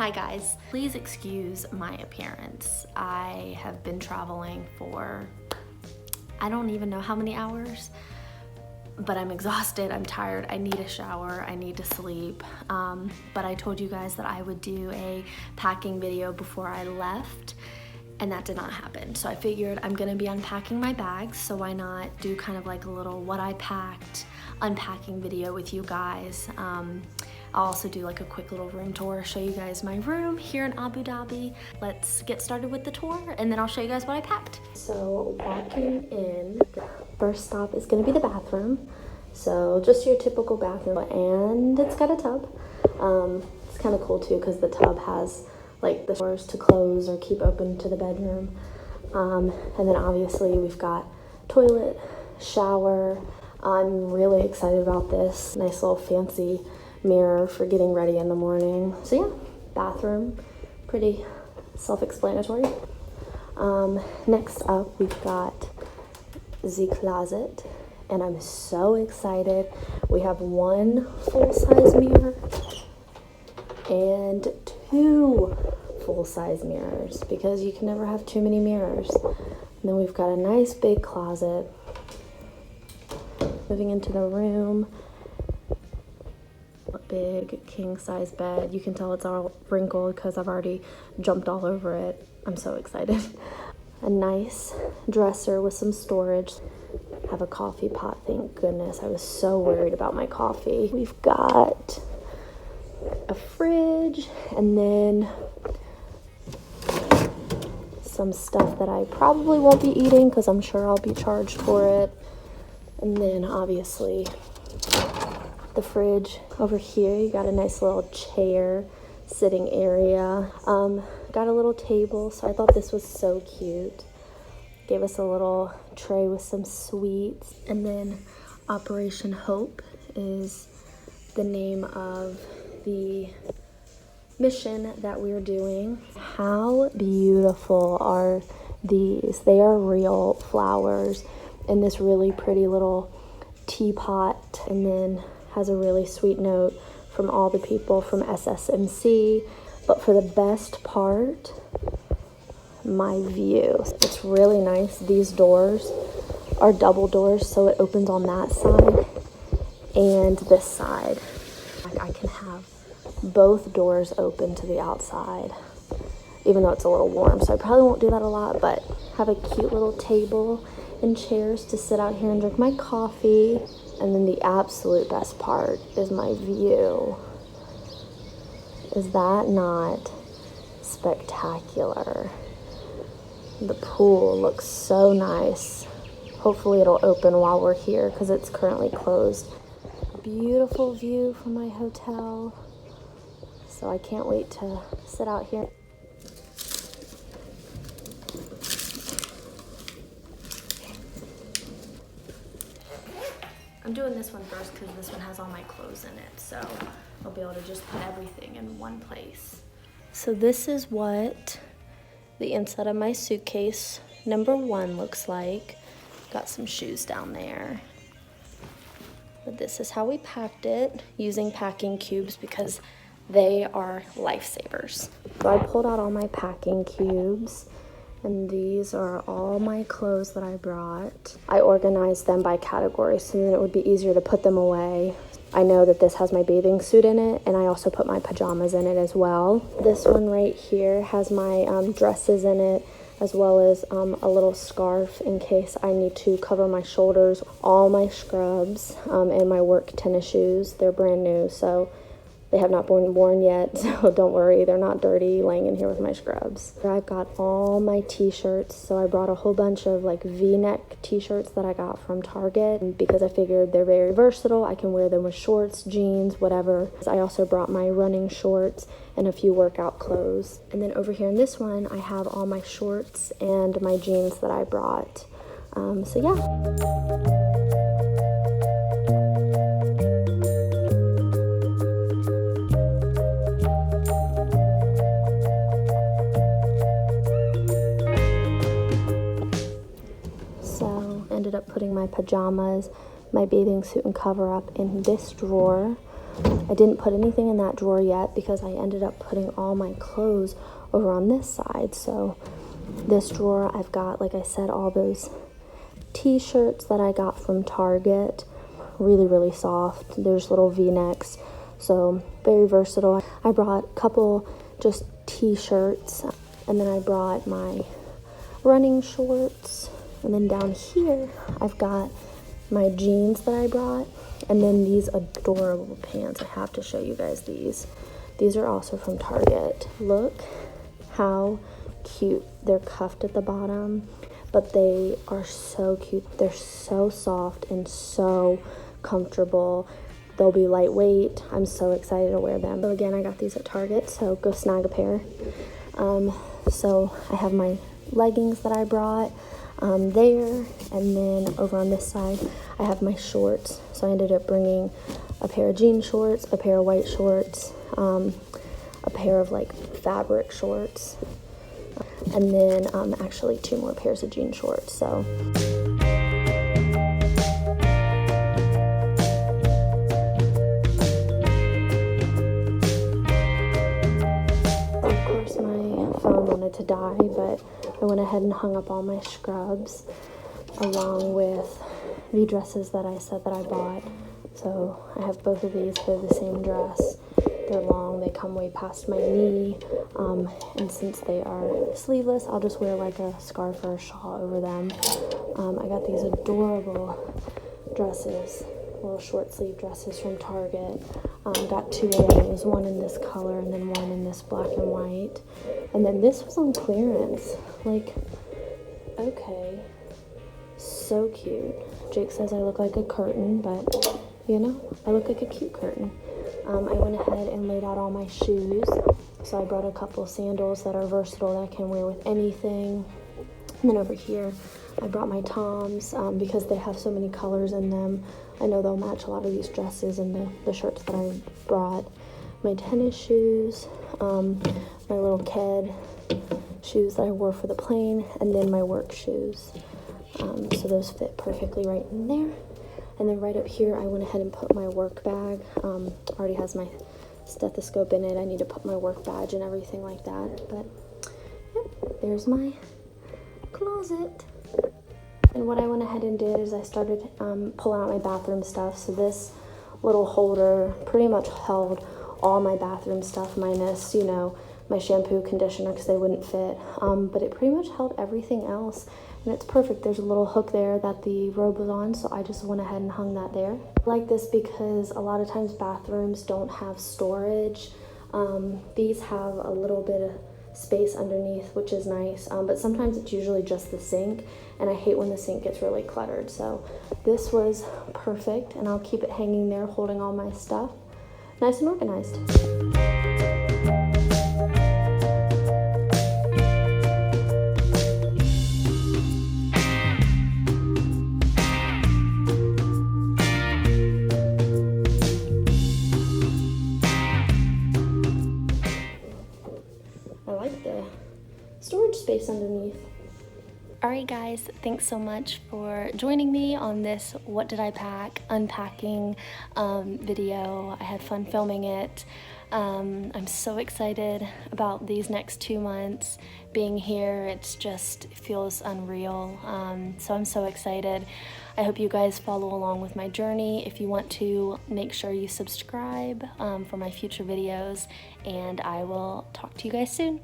Hi guys, please excuse my appearance. I have been traveling for I don't even know how many hours, but I'm exhausted, I'm tired, I need a shower, I need to sleep. But I told you guys that I would do a packing video before I left, and that did not happen. So I figured I'm gonna be unpacking my bags, so why not do kind of like a little what I packed unpacking video with you guys. I'll also do like a quick little room tour, show you guys my room here in Abu Dhabi. Let's get started with the tour and then I'll show you guys what I packed. So walking in, first stop is gonna be the bathroom. So just your typical bathroom, and it's got a tub. It's kind of cool too because the tub has like the doors to close or keep open to the bedroom. And then obviously we've got toilet, shower. I'm really excited about this nice little fancy mirror for getting ready in the morning. So yeah, bathroom, pretty self-explanatory. Next up we've got the closet, and I'm so excited. We have one full-size mirror and two full-size mirrors because you can never have too many mirrors. And then we've got a nice big closet. Moving into the room, a big king-size bed. You can tell it's all wrinkled because I've already jumped all over it. I'm so excited. A nice dresser with some storage. Have a coffee pot, thank goodness. I was so worried about my coffee. We've got a fridge, and then some stuff that I probably won't be eating because I'm sure I'll be charged for it. And then obviously the fridge over here. You got a nice little chair sitting area. Got a little table, so I thought this was so cute. Gave us a little tray with some sweets. And then Operation Hope is the name of the mission that we're doing. How beautiful are these? They are real flowers in this really pretty little teapot, and then has a really sweet note from all the people from SSMC. But for the best part, my view. It's really nice. These doors are double doors, so it opens on that side and this side. Like I can have both doors open to the outside, even though it's a little warm, so I probably won't do that a lot, but have a cute little table and chairs to sit out here and drink my coffee. And then the absolute best part is my view. Is that not spectacular? The pool looks so nice. Hopefully it'll open while we're here because it's currently closed. Beautiful view from my hotel. So I can't wait to sit out here. I'm doing this one first because this one has all my clothes in it, so I'll be able to just put everything in one place. So this is what the inside of my suitcase number 1 looks like. Got some shoes down there. But this is how we packed it, using packing cubes because they are lifesavers. So I pulled out all my packing cubes, and these are all my clothes that I brought. I organized them by category so then it would be easier to put them away. I know that this has my bathing suit in it, and I also put my pajamas in it as well. This one right here has my dresses in it, as well as a little scarf in case I need to cover my shoulders. All my scrubs and my work tennis shoes, they're brand new, so they have not been worn yet, so don't worry, they're not dirty laying in here with my scrubs. I've got all my t-shirts, so I brought a whole bunch of like v-neck t-shirts that I got from Target because I figured they're very versatile. I can wear them with shorts, jeans, whatever. I also brought my running shorts and a few workout clothes. And then over here in this one, I have all my shorts and my jeans that I brought. So yeah. Ended up putting my pajamas, my bathing suit and cover up in this drawer. I didn't put anything in that drawer yet because I ended up putting all my clothes over on this side. So this drawer, I've got, like I said, all those t-shirts that I got from Target. Really soft. There's little v-necks, so very versatile. I brought a couple just t-shirts, and then I brought my running shorts, and then down here I've got my jeans that I brought, and then these adorable pants. I have to show you guys these. These are also from Target. Look how cute. They're cuffed at the bottom, but they are so cute. They're so soft and so comfortable. They'll be lightweight. I'm so excited to wear them. So again, I got these at Target, so go snag a pair. So I have my leggings that I brought there, and then over on this side I have my shorts. So I ended up bringing a pair of jean shorts, a pair of white shorts, a pair of like fabric shorts, and then actually 2 more pairs of jean shorts. So to die, but I went ahead and hung up all my scrubs along with the dresses that I said that I bought. So I have both of these. They're the same dress. They're long. They come way past my knee, and since they are sleeveless, I'll just wear like a scarf or a shawl over them. I got these adorable dresses, little short sleeve dresses from Target. Got 2 of those, one in this color and then one in this black and white. And then this was on clearance. Like, okay, so cute. Jake says I look like a curtain, but you know, I look like a cute curtain. I went ahead and laid out all my shoes. So I brought a couple of sandals that are versatile that I can wear with anything. And then over here, I brought my Toms because they have so many colors in them. I know they'll match a lot of these dresses and the shirts that I brought. My tennis shoes, my little Ked shoes that I wore for the plane, and then my work shoes. So those fit perfectly right in there. And then right up here, I went ahead and put my work bag. Already has my stethoscope in it. I need to put my work badge and everything like that. But yep, there's my closet. And what I went ahead and did is I started pulling out my bathroom stuff. So this little holder pretty much held all my bathroom stuff minus, you know, my shampoo, conditioner, because they wouldn't fit. But it pretty much held everything else. And it's perfect. There's a little hook there that the robe was on, so I just went ahead and hung that there. I like this because a lot of times bathrooms don't have storage. These have a little bit of space underneath, which is nice, but sometimes it's usually just the sink, and I hate when the sink gets really cluttered. So this was perfect, and I'll keep it hanging there holding all my stuff nice and organized. I like the storage space underneath. Alright guys, thanks so much for joining me on this What Did I Pack unpacking video. I had fun filming it. I'm so excited about these next 2 months being here. It feels unreal. So I'm so excited. I hope you guys follow along with my journey. If you want to, make sure you subscribe for my future videos, and I will talk to you guys soon.